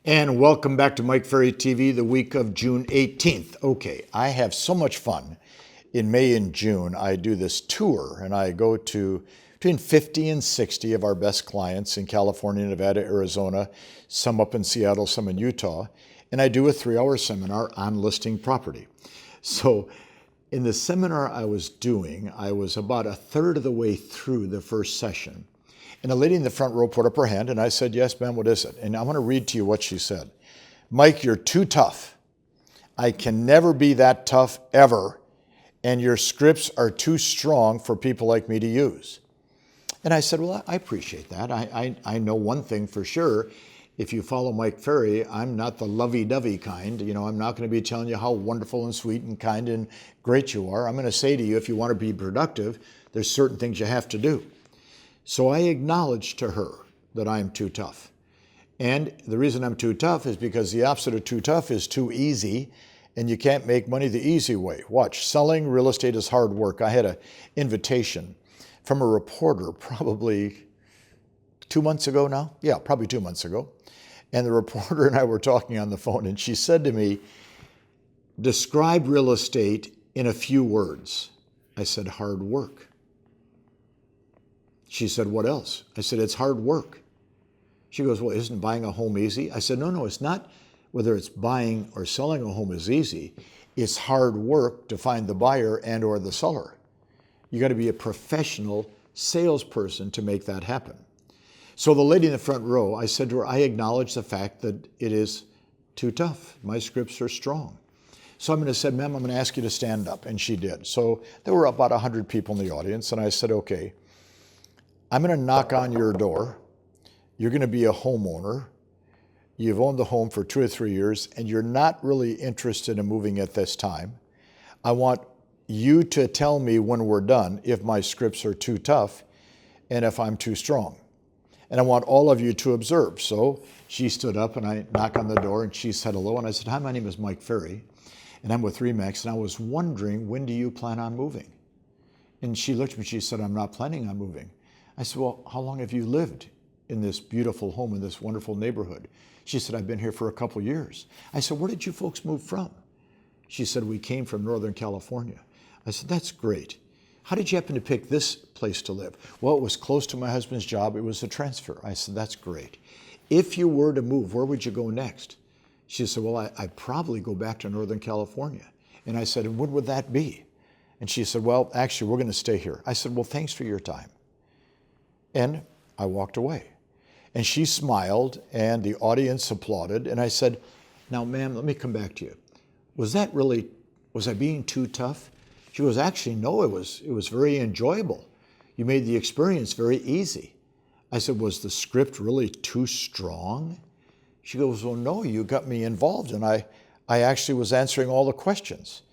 And welcome back to Mike Ferry TV, the week of June 18th. Okay, I have so much fun. In May and June, I do this tour, and I go to between 50 and 60 of our best clients in California, Nevada, Arizona, some up in Seattle, some in Utah, and I do a 3-hour seminar on listing property. So in the seminar I was doing, I was about a third of the way through the first session. And a lady in the front row put up her hand, and I said, "Yes, ma'am, what is it?" And I want to read to you what she said. "Mike, you're too tough. I can never be that tough ever, and your scripts are too strong for people like me to use." And I said, "Well, I appreciate that. I know one thing for sure. If you follow Mike Ferry, I'm not the lovey-dovey kind. I'm not going to be telling you how wonderful and sweet and kind and great you are. I'm going to say to you, if you want to be productive, there's certain things you have to do." So I acknowledged to her that I'm too tough. And the reason I'm too tough is because the opposite of too tough is too easy, and you can't make money the easy way. Watch, selling real estate is hard work. I had an invitation from a reporter probably 2 months ago now. Yeah, probably 2 months ago. And the reporter and I were talking on the phone, and she said to me, "Describe real estate in a few words." I said, "Hard work." She said, "What else?" I said, "It's hard work." She goes, "Well, isn't buying a home easy?" I said, No, it's not whether it's buying or selling a home is easy. It's hard work to find the buyer and or the seller. You got to be a professional salesperson to make that happen. So the lady in the front row, I said to her, I acknowledge the fact that it is too tough. My scripts are strong. So I'm going to say, "Ma'am, I'm going to ask you to stand up." And she did. So there were about 100 people in the audience. And I said, "Okay, I'm going to knock on your door. You're going to be a homeowner. You've owned the home for 2 or 3 years, and you're not really interested in moving at this time. I want you to tell me when we're done if my scripts are too tough and if I'm too strong. And I want all of you to observe." So she stood up, and I knocked on the door, and she said hello. And I said, "Hi, my name is Mike Ferry, and I'm with RE/MAX, and I was wondering, when do you plan on moving?" And she looked at me, she said, "I'm not planning on moving." I said, "Well, how long have you lived in this beautiful home in this wonderful neighborhood?" She said, "I've been here for a couple years." I said, "Where did you folks move from?" She said, "We came from Northern California." I said, "That's great. How did you happen to pick this place to live?" "Well, it was close to my husband's job. It was a transfer." I said, "That's great. If you were to move, where would you go next?" She said, "Well, I'd probably go back to Northern California." And I said, "And when would that be?" And she said, "Well, actually, we're going to stay here." I said, "Well, thanks for your time." And I walked away. And she smiled, and the audience applauded. And I said, "Now, ma'am, let me come back to you. Was I being too tough?" She goes, "Actually, no, it was very enjoyable. You made the experience very easy." I said, "Was the script really too strong?" She goes, "Well, no, you got me involved, and I actually was answering all the questions."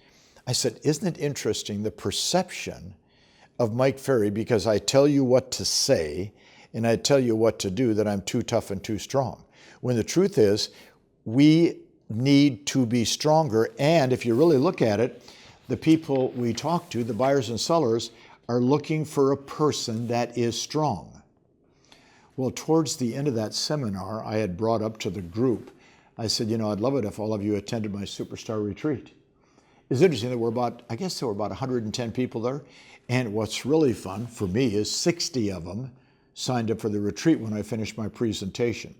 I said, "Isn't it interesting, the perception of Mike Ferry, because I tell you what to say and I tell you what to do, that I'm too tough and too strong. When the truth is, we need to be stronger. And if you really look at it, the people we talk to, the buyers and sellers, are looking for a person that is strong." Well, towards the end of that seminar, I had brought up to the group, I said, "I'd love it if all of you attended my Superstar Retreat." It's interesting, there were about 110 people there. And what's really fun for me is 60 of them signed up for the retreat when I finished my presentation.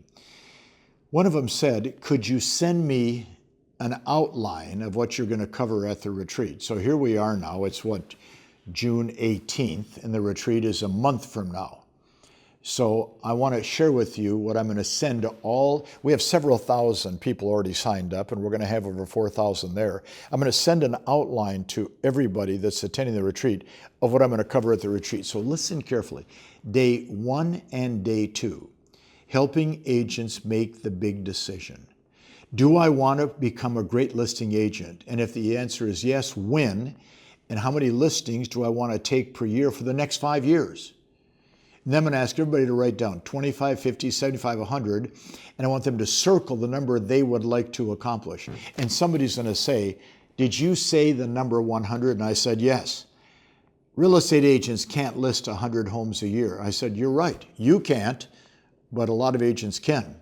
One of them said, "Could you send me an outline of what you're going to cover at the retreat?" So here we are now. It's June 18th, and the retreat is a month from now. So I want to share with you what I'm going to send to all. We have several thousand people already signed up, and we're going to have over 4,000 there. I'm going to send an outline to everybody that's attending the retreat of what I'm going to cover at the retreat. So listen carefully. Day 1 and day 2, helping agents make the big decision. Do I want to become a great listing agent? And if the answer is yes, when? And how many listings do I want to take per year for the next 5 years? And then I'm going to ask everybody to write down 25, 50, 75, 100, and I want them to circle the number they would like to accomplish. And somebody's going to say, "Did you say the number 100? And I said, "Yes." "Real estate agents can't list 100 homes a year." I said, "You're right. You can't, but a lot of agents can."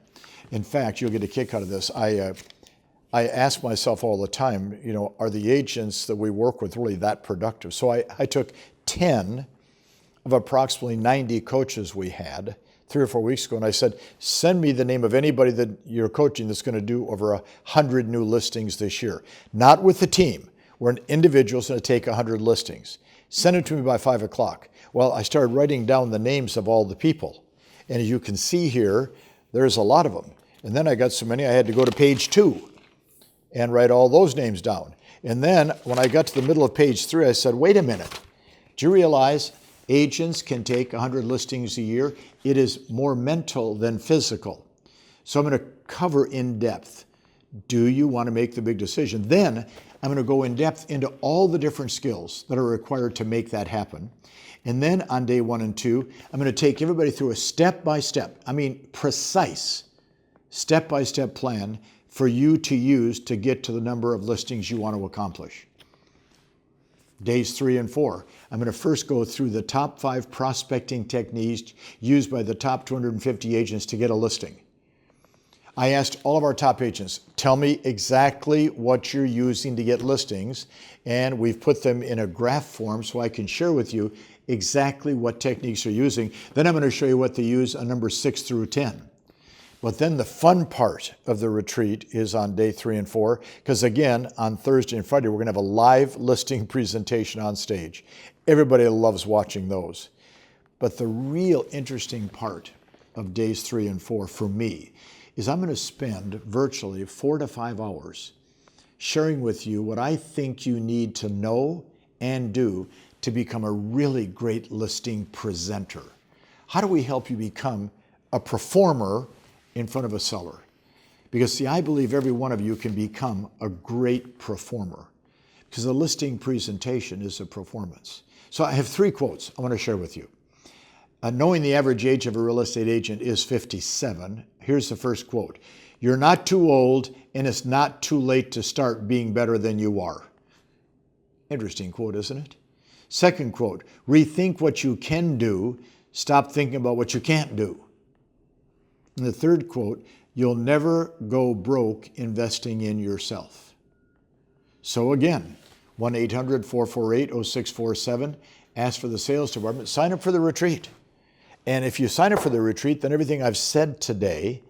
In fact, you'll get a kick out of this. I ask myself all the time, are the agents that we work with really that productive? So I took 10 of approximately 90 coaches we had 3 or 4 weeks ago, and I said, send me the name of anybody that you're coaching that's going to do over 100 new listings this year. Not with the team, where an individual's going to take 100 listings. Send it to me by 5 o'clock. Well, I started writing down the names of all the people. And as you can see here, there's a lot of them. And then I got so many, I had to go to page 2 and write all those names down. And then when I got to the middle of page 3, I said, wait a minute. Do you realize agents can take 100 listings a year? It is more mental than physical. So I'm going to cover in depth. Do you want to make the big decision? Then I'm going to go in depth into all the different skills that are required to make that happen. And then on day 1 and 2, I'm going to take everybody through a step-by-step, precise step-by-step plan for you to use to get to the number of listings you want to accomplish. Days 3 and 4, I'm going to first go through the top 5 prospecting techniques used by the top 250 agents to get a listing. I asked all of our top agents, tell me exactly what you're using to get listings, and we've put them in a graph form so I can share with you exactly what techniques you're using. Then I'm going to show you what they use on number 6 through 10. But then the fun part of the retreat is on day 3 and 4, because again, on Thursday and Friday, we're going to have a live listing presentation on stage. Everybody loves watching those. But the real interesting part of days 3 and 4 for me is I'm going to spend virtually 4 to 5 hours sharing with you what I think you need to know and do to become a really great listing presenter. How do we help you become a performer in front of a seller? Because see, I believe every one of you can become a great performer, because a listing presentation is a performance. So I have 3 quotes I want to share with you. Knowing the average age of a real estate agent is 57, here's the first quote. You're not too old, and it's not too late to start being better than you are. Interesting quote, isn't it? Second quote, rethink what you can do, stop thinking about what you can't do. And the third quote, you'll never go broke investing in yourself. So again, 1-800-448-0647, ask for the sales department, sign up for the retreat. And if you sign up for the retreat, then everything I've said today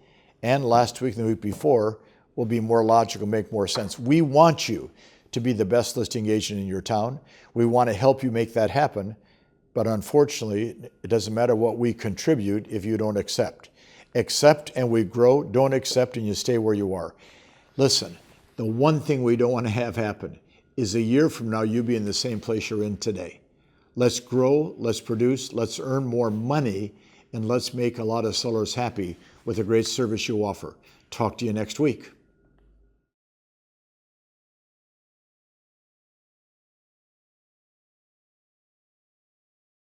and last week and the week before will be more logical, make more sense. We want you to be the best listing agent in your town. We want to help you make that happen. But unfortunately, it doesn't matter what we contribute if you don't accept. Accept and we grow, don't accept and you stay where you are. Listen, the one thing we don't want to have happen is a year from now you be in the same place you're in today. Let's grow, let's produce, let's earn more money, and let's make a lot of sellers happy with the great service you offer. Talk to you next week.